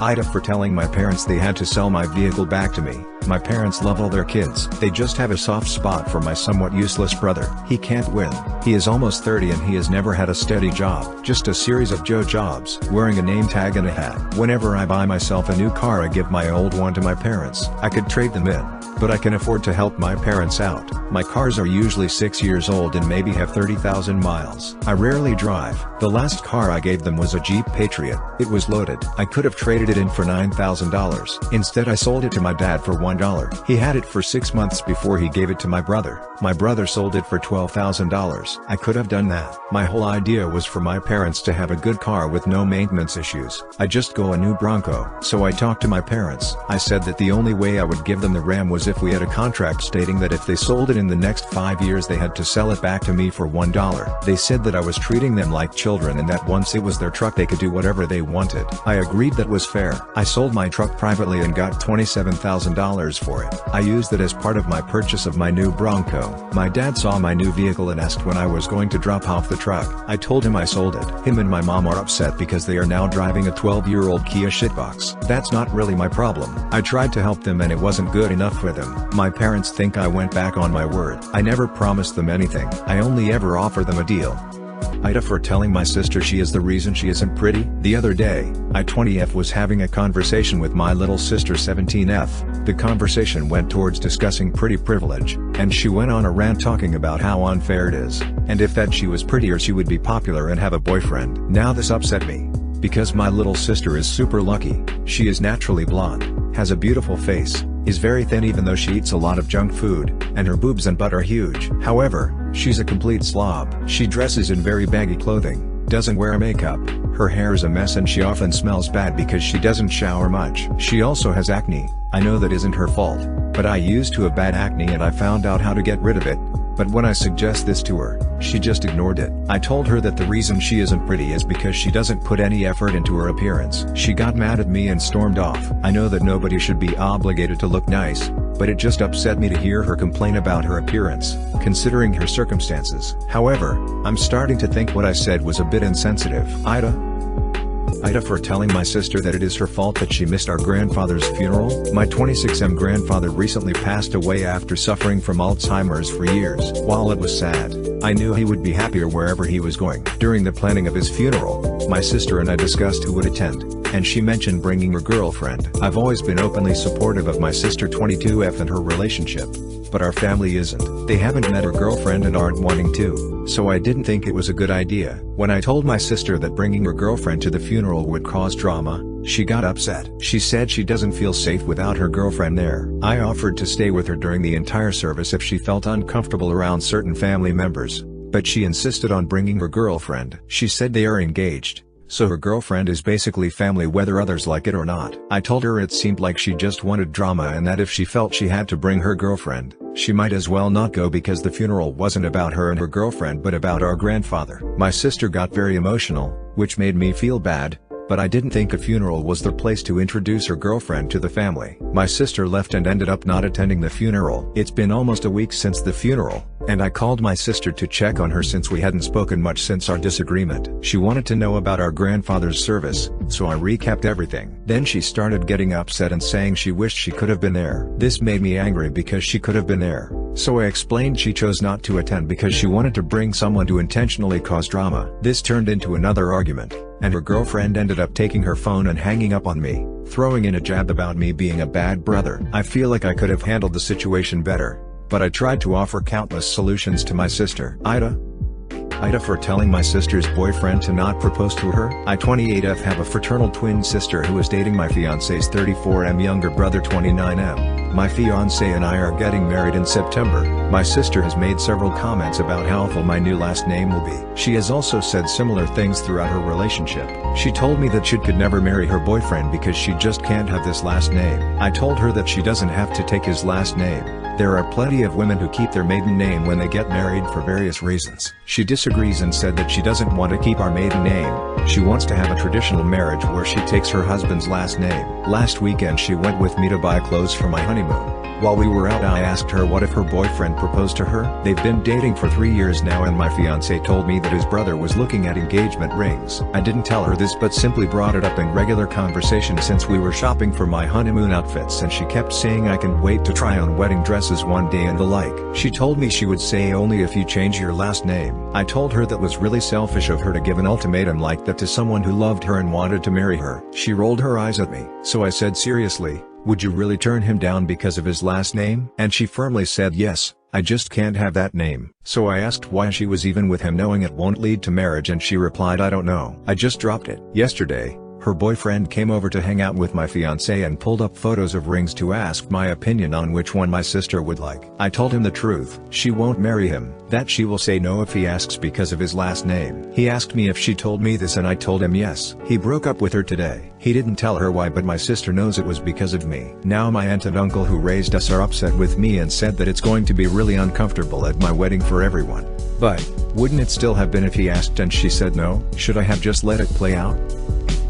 Ida for telling my parents they had to sell my vehicle back to me. My parents love all their kids. They just have a soft spot for my somewhat useless brother. He can't win. He is almost 30 and he has never had a steady job. Just a series of Joe jobs. Wearing a name tag and a hat. Whenever I buy myself a new car I give my old one to my parents. I could trade them in, but I can afford to help my parents out. My cars are usually 6 years old and maybe have 30,000 miles. I rarely drive. The last car I gave them was a Jeep Patriot. It was loaded. I could have traded it in for $9,000. Instead I sold it to my dad for $1. He had it for 6 months before he gave it to my brother. My brother sold it for $12,000. I could have done that. My whole idea was for my parents to have a good car with no maintenance issues. I just got a new Bronco. So I talked to my parents. I said that the only way I would give them the Ram was if we had a contract stating that if they sold it in the next 5 years they had to sell it back to me for $1. They said that I was treating them like children and that once it was their truck they could do whatever they wanted. I agreed that was fair. I sold my truck privately and got $27,000 for it. I used it as part of my purchase of my new Bronco. My dad saw my new vehicle and asked when I was going to drop off the truck. I told him I sold it. Him and my mom are upset because they are now driving a 12-year-old Kia shitbox. That's not really my problem. I tried to help them and it wasn't good enough for them. My parents think I went back on my word. I never promised them anything. I only ever offer them a deal. Ida for telling my sister she is the reason she isn't pretty. The other day, I 20F was having a conversation with my little sister 17F. The conversation went towards discussing pretty privilege, and she went on a rant talking about how unfair it is, and if that she was prettier she would be popular and have a boyfriend. Now this upset me. Because my little sister is super lucky. She is naturally blonde, has a beautiful face, is very thin even though she eats a lot of junk food, and her boobs and butt are huge. However, she's a complete slob. She dresses in very baggy clothing, doesn't wear makeup, her hair is a mess and she often smells bad because she doesn't shower much. She also has acne. I know that isn't her fault, but I used to have bad acne and I found out how to get rid of it. But when I suggest this to her, she just ignored it. I told her that the reason she isn't pretty is because she doesn't put any effort into her appearance. She got mad at me and stormed off. I know that nobody should be obligated to look nice, but it just upset me to hear her complain about her appearance, considering her circumstances. However, I'm starting to think what I said was a bit insensitive. Ida for telling my sister that it is her fault that she missed our grandfather's funeral. My 26M grandfather recently passed away after suffering from Alzheimer's for years. While it was sad, I knew he would be happier wherever he was going. During the planning of his funeral, my sister and I discussed who would attend, and she mentioned bringing her girlfriend. I've always been openly supportive of my sister 22F and her relationship, but our family isn't. They haven't met her girlfriend and aren't wanting to, so I didn't think it was a good idea. When I told my sister that bringing her girlfriend to the funeral would cause drama, she got upset. She said she doesn't feel safe without her girlfriend there. I offered to stay with her during the entire service if she felt uncomfortable around certain family members, but she insisted on bringing her girlfriend. She said they are engaged, so her girlfriend is basically family whether others like it or not. I told her it seemed like she just wanted drama and that if she felt she had to bring her girlfriend, she might as well not go because the funeral wasn't about her and her girlfriend but about our grandfather. My sister got very emotional, which made me feel bad, but I didn't think a funeral was the place to introduce her girlfriend to the family. My sister left and ended up not attending the funeral. It's been almost a week since the funeral, and I called my sister to check on her since we hadn't spoken much since our disagreement. She wanted to know about our grandfather's service, so I recapped everything. Then she started getting upset and saying she wished she could have been there. This made me angry because she could have been there, so I explained she chose not to attend because she wanted to bring someone to intentionally cause drama. This turned into another argument, and her girlfriend ended up taking her phone and hanging up on me, throwing in a jab about me being a bad brother. I feel like I could have handled the situation better, but I tried to offer countless solutions to my sister. Ida for telling my sister's boyfriend to not propose to her. I 28F have a fraternal twin sister who is dating my fiance's 34M younger brother 29M. My fiance and I are getting married in September. My sister has made several comments about how awful my new last name will be. She has also said similar things throughout her relationship. She told me that she could never marry her boyfriend because she just can't have this last name. I told her that she doesn't have to take his last name. There are plenty of women who keep their maiden name when they get married for various reasons. She disagrees and said that she doesn't want to keep our maiden name. She wants to have a traditional marriage where she takes her husband's last name. Last weekend she went with me to buy clothes for my honeymoon. While we were out I asked her what if her boyfriend proposed to her. They've been dating for 3 years now and my fiancé told me that his brother was looking at engagement rings. I didn't tell her this but simply brought it up in regular conversation since we were shopping for my honeymoon outfits and she kept saying I can wait to try on wedding dresses one day and the like. She told me she would say only if you change your last name. I told her that was really selfish of her to give an ultimatum like that to someone who loved her and wanted to marry her. She rolled her eyes at me. So I said seriously, would you really turn him down because of his last name? And she firmly said yes, I just can't have that name. So I asked why she was even with him knowing it won't lead to marriage and she replied I don't know. I just dropped it. Yesterday, her boyfriend came over to hang out with my fiancé and pulled up photos of rings to ask my opinion on which one my sister would like. I told him the truth. She won't marry him, that she will say no if he asks because of his last name. He asked me if she told me this and I told him yes. He broke up with her today. He didn't tell her why but my sister knows it was because of me. Now my aunt and uncle who raised us are upset with me and said that it's going to be really uncomfortable at my wedding for everyone. But, wouldn't it still have been if he asked and she said no? Should I have just let it play out?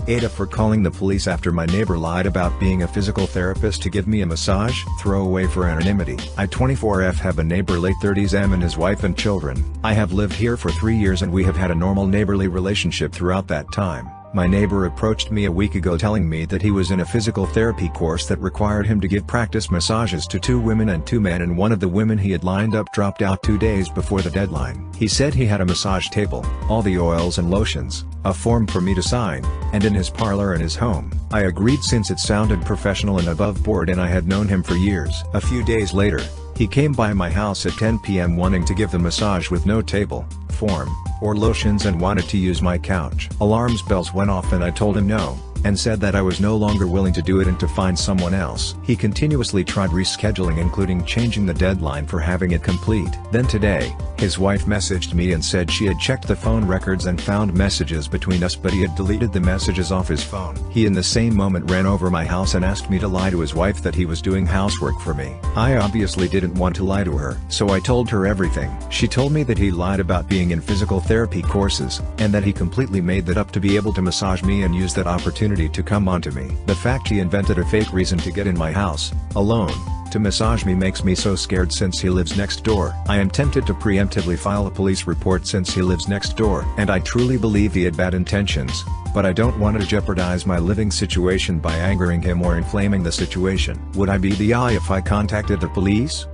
Ada for calling the police after my neighbor lied about being a physical therapist to give me a massage. Throwaway for anonymity. I 24F have a neighbor late 30s M and his wife and children. I have lived here for 3 years and we have had a normal neighborly relationship throughout that time. My neighbor approached me a week ago telling me that he was in a physical therapy course that required him to give practice massages to 2 women and 2 men and one of the women he had lined up dropped out 2 days before the deadline. He said he had a massage table, all the oils and lotions, a form for me to sign, and in his parlor and his home. I agreed since it sounded professional and above board and I had known him for years. A few days later, he came by my house at 10 p.m. wanting to give the massage with no table, form, or lotions and wanted to use my couch. Alarm bells went off and I told him no, and said that I was no longer willing to do it and to find someone else. He continuously tried rescheduling including changing the deadline for having it complete. Then today, his wife messaged me and said she had checked the phone records and found messages between us but he had deleted the messages off his phone. He in the same moment ran over my house and asked me to lie to his wife that he was doing housework for me. I obviously didn't want to lie to her, so I told her everything. She told me that he lied about being in physical therapy courses, and that he completely made that up to be able to massage me and use that opportunity to come onto me. The fact he invented a fake reason to get in my house, alone, to massage me makes me so scared since he lives next door. I am tempted to preemptively file a police report since he lives next door. And I truly believe he had bad intentions, but I don't want to jeopardize my living situation by angering him or inflaming the situation. Would I be the eye if I contacted the police?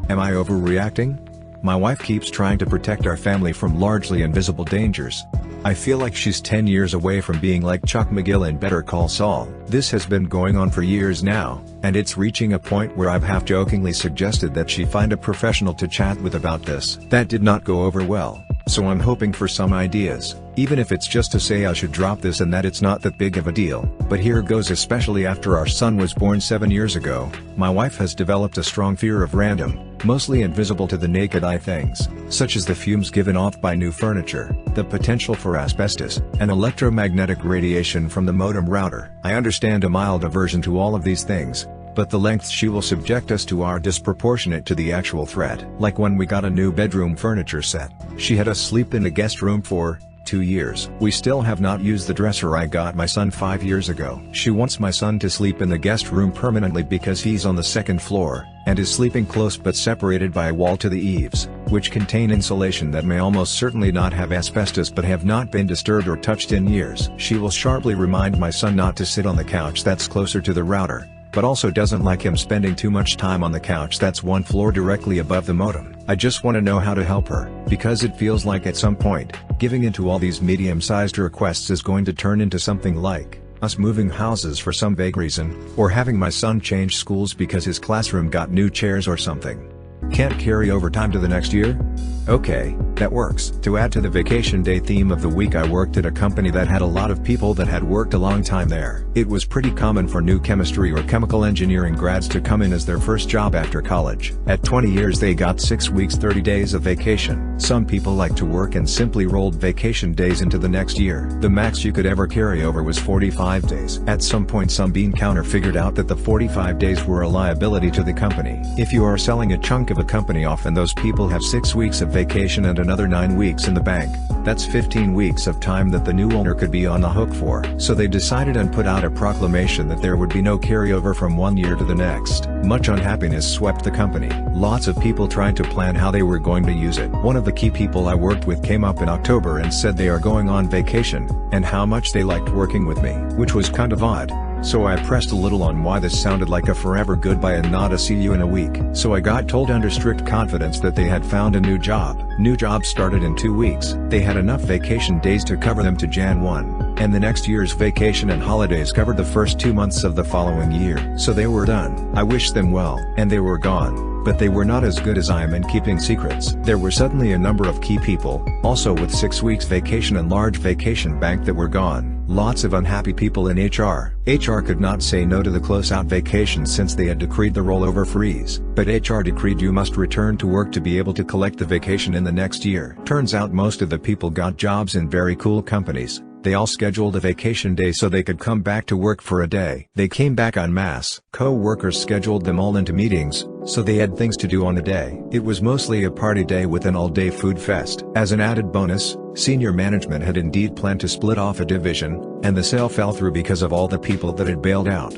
Am I overreacting? My wife keeps trying to protect our family from largely invisible dangers. I feel like she's 10 years away from being like Chuck McGill in Better Call Saul. This has been going on for years now, and it's reaching a point where I've half-jokingly suggested that she find a professional to chat with about this. That did not go over well, so I'm hoping for some ideas, even if it's just to say I should drop this and that it's not that big of a deal. But here goes. Especially after our son was born 7 years ago, my wife has developed a strong fear of random, mostly invisible to the naked eye things, such as the fumes given off by new furniture, the potential for asbestos, and electromagnetic radiation from the modem router. I understand a mild aversion to all of these things, but the lengths she will subject us to are disproportionate to the actual threat. Like when we got a new bedroom furniture set, she had us sleep in the guest room for 2 years. We still have not used the dresser I got my son 5 years ago. She wants my son to sleep in the guest room permanently because he's on the 2nd floor, and is sleeping close but separated by a wall to the eaves, which contain insulation that may almost certainly not have asbestos but have not been disturbed or touched in years. She will sharply remind my son not to sit on the couch that's closer to the router, but also doesn't like him spending too much time on the couch that's 1 floor directly above the modem. I just want to know how to help her, because it feels like at some point, giving into all these medium-sized requests is going to turn into something like us moving houses for some vague reason, or having my son change schools because his classroom got new chairs or something. Can't carry over time to the next year? Okay, that works. To add to the vacation day theme of the week, I worked at a company that had a lot of people that had worked a long time there. It was pretty common for new chemistry or chemical engineering grads to come in as their first job after college. At 20 years they got 6 weeks 30 days of vacation. Some people like to work and simply rolled vacation days into the next year. The max you could ever carry over was 45 days. At some point some bean counter figured out that the 45 days were a liability to the company. If you are selling a chunk of a company off and those people have 6 weeks of vacation and another 9 weeks in the bank. That's 15 weeks of time that the new owner could be on the hook for. So they decided and put out a proclamation that there would be no carryover from one year to the next. Much unhappiness swept the company. Lots of people tried to plan how they were going to use it. One of the key people I worked with came up in October and said they are going on vacation, and how much they liked working with me, which was kind of odd. So I pressed a little on why this sounded like a forever goodbye and not a see you in a week. So I got told under strict confidence that they had found a new job. New job started in 2 weeks. They had enough vacation days to cover them to Jan 1, and the next year's vacation and holidays covered the first 2 months of the following year. So they were done. I wished them well, and they were gone. But they were not as good as I am in keeping secrets. There were suddenly a number of key people, also with 6 weeks vacation and large vacation bank that were gone. Lots of unhappy people in HR. HR could not say no to the close-out vacation since they had decreed the rollover freeze, but HR decreed you must return to work to be able to collect the vacation in the next year. Turns out most of the people got jobs in very cool companies. They all scheduled a vacation day so they could come back to work for a day. They came back en masse. Co-workers scheduled them all into meetings, so they had things to do on the day. It was mostly a party day with an all-day food fest. As an added bonus, senior management had indeed planned to split off a division, and the sale fell through because of all the people that had bailed out.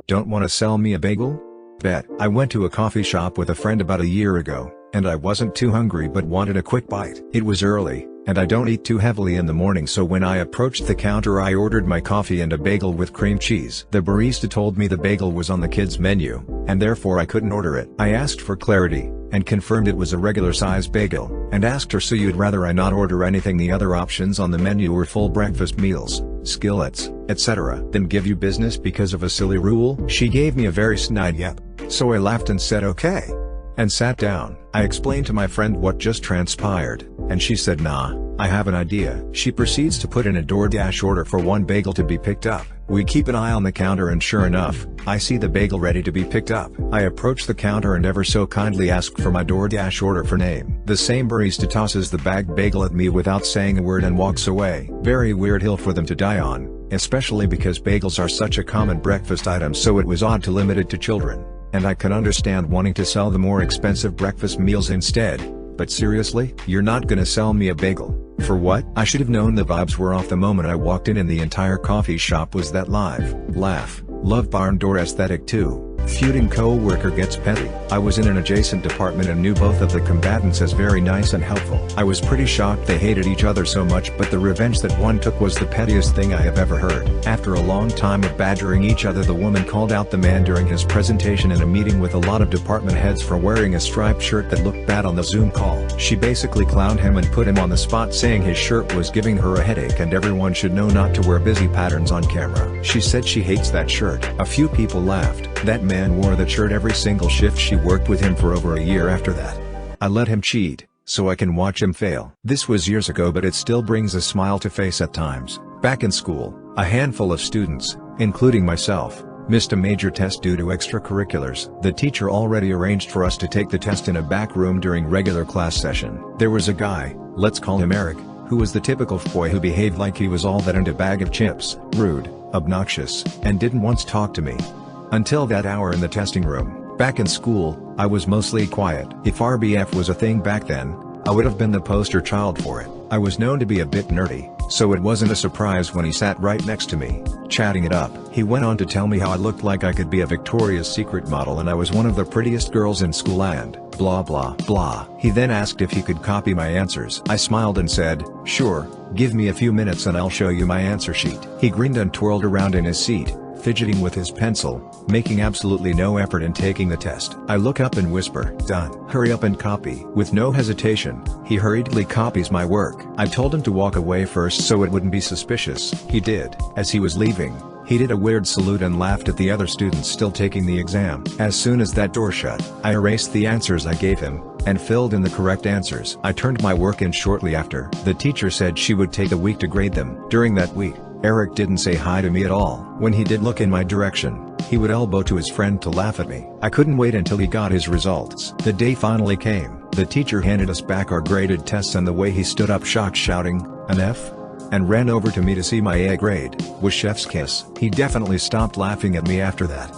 Don't want to sell me a bagel? Bet. I went to a coffee shop with a friend about a year ago, and I wasn't too hungry but wanted a quick bite. It was early, and I don't eat too heavily in the morning, so when I approached the counter I ordered my coffee and a bagel with cream cheese. The barista told me the bagel was on the kids' menu, and therefore I couldn't order it. I asked for clarity, and confirmed it was a regular size bagel, and asked her so you'd rather I not order anything. The other options on the menu were full breakfast meals, skillets, etc. Then give you business because of a silly rule? She gave me a very snide yep. So I laughed and said okay, and sat down. I explained to my friend what just transpired, and she said nah, I have an idea. She proceeds to put in a DoorDash order for one bagel to be picked up. We keep an eye on the counter and sure enough, I see the bagel ready to be picked up. I approach the counter and ever so kindly ask for my DoorDash order for name. The same barista tosses the bagged bagel at me without saying a word and walks away. Very weird hill for them to die on, especially because bagels are such a common breakfast item, so it was odd to limit it to children. And I can understand wanting to sell the more expensive breakfast meals instead, but seriously, you're not gonna sell me a bagel? For what? I should have known the vibes were off the moment I walked in and the entire coffee shop was that live, laugh, love barn door aesthetic too. Feuding co-worker gets petty. I was in an adjacent department and knew both of the combatants as very nice and helpful. I was pretty shocked they hated each other so much, but the revenge that one took was the pettiest thing I have ever heard. After a long time of badgering each other, the woman called out the man during his presentation in a meeting with a lot of department heads for wearing a striped shirt that looked bad on the Zoom call. She basically clowned him and put him on the spot, saying his shirt was giving her a headache and everyone should know not to wear busy patterns on camera. She said she hates that shirt. A few people laughed. That man wore that shirt every single shift. She worked with him for over a year after that. I let him cheat, so I can watch him fail. This was years ago, but it still brings a smile to face at times. Back in school, a handful of students, including myself, missed a major test due to extracurriculars. The teacher already arranged for us to take the test in a back room during regular class session. There was a guy, let's call him Eric, who was the typical boy who behaved like he was all that and a bag of chips, rude, obnoxious, and didn't once talk to me. Until that hour in the testing room. Back in school, I was mostly quiet. If RBF was a thing back then, I would have been the poster child for it. I was known to be a bit nerdy, so it wasn't a surprise when he sat right next to me, chatting it up. He went on to tell me how I looked like I could be a Victoria's Secret model and I was one of the prettiest girls in school and blah blah blah. He then asked if he could copy my answers. I smiled and said, sure, give me a few minutes and I'll show you my answer sheet. He grinned and twirled around in his seat, fidgeting with his pencil, making absolutely no effort in taking the test. I look up and whisper, done. Hurry up and copy. With no hesitation, he hurriedly copies my work. I told him to walk away first so it wouldn't be suspicious. He did. As he was leaving, he did a weird salute and laughed at the other students still taking the exam. As soon as that door shut, I erased the answers I gave him, and filled in the correct answers. I turned my work in shortly after. The teacher said she would take a week to grade them. During that week, Eric didn't say hi to me at all. When he did look in my direction, he would elbow to his friend to laugh at me. I couldn't wait until he got his results. The day finally came. The teacher handed us back our graded tests and the way he stood up shocked shouting, an F? And ran over to me to see my A grade, was chef's kiss. He definitely stopped laughing at me after that.